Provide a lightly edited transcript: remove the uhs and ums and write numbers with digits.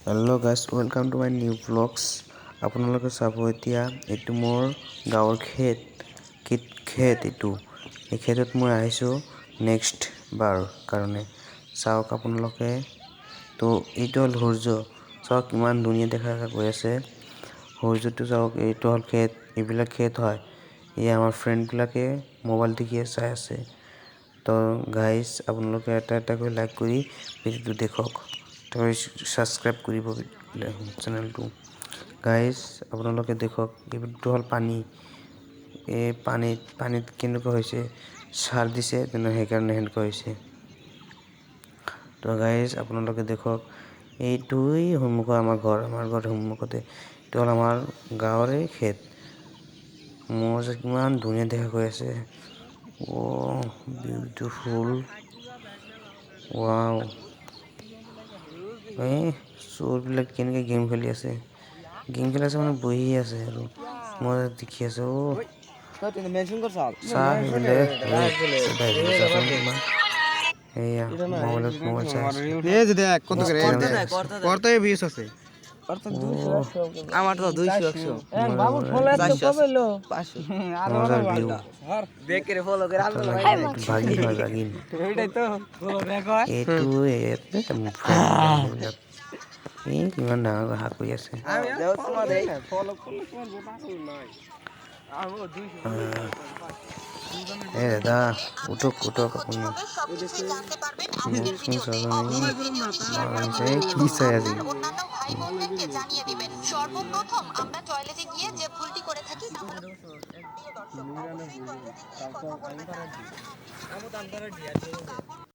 Hello' guys, welcome to my new blogs. আপোনালোকে চাব এতিয়া এইটো মোৰ গাঁৱৰ খেত এইটো। এই খেতত মই আহিছোঁ নেক্সট বাৰ কাৰণে। চাওক আপোনালোকে, তো এইটো হ'ল সূৰ্য। চাওক কিমান ধুনীয়া দেখা গৈ আছে সূৰ্যটো। চাওক এইটো হ'ল খেত, এইবিলাক খেত হয়। এই আমাৰ ফ্ৰেণ্ডবিলাকে মোবাইল টিপি চাই আছে। তো গাইজ, আপোনালোকে এটা লাইক কৰি ভিডিঅ'টো দেখক, ছাবস্ক্ৰাইব কৰিব চেনেলটো। গাইজ আপোনালোকে দেখক, এইটো হ'ল পানী। এই পানীত কেনেকুৱা হৈছে, সাৰ দিছে সেইকাৰণে সেনেকুৱা হৈছে। তো গাইজ আপোনালোকে দেখক, এইটোৱেই সন্মুখত আমাৰ ঘৰৰ সন্মুখতে এইটো হ'ল আমাৰ গাঁৱৰে খেত। মোৰ যে কিমান ধুনীয়া দেখা গৈ আছে। Beautiful, wow. চোৰবিলাক কেনেকৈ গেম খেলি আছে মানে বহি আছে আৰু মই দেখি আছো। সেয়া মোবাইল চাই আছে। আমার তো 200 দেখে ফলো করে ভাগিন এইটাই তো ফলো ব্যাক হয় এইটো কিমান ডাঙৰ কথা কৈ আছে। দাদা উঠক আপুনি। কি চাই আজি? সর্বপ্রথম আমরা টয়লেটে গিয়ে যে ভুলটি করে থাকি তা হলো প্রিয় দর্শক, অবশ্যই টয়লেটে গিয়ে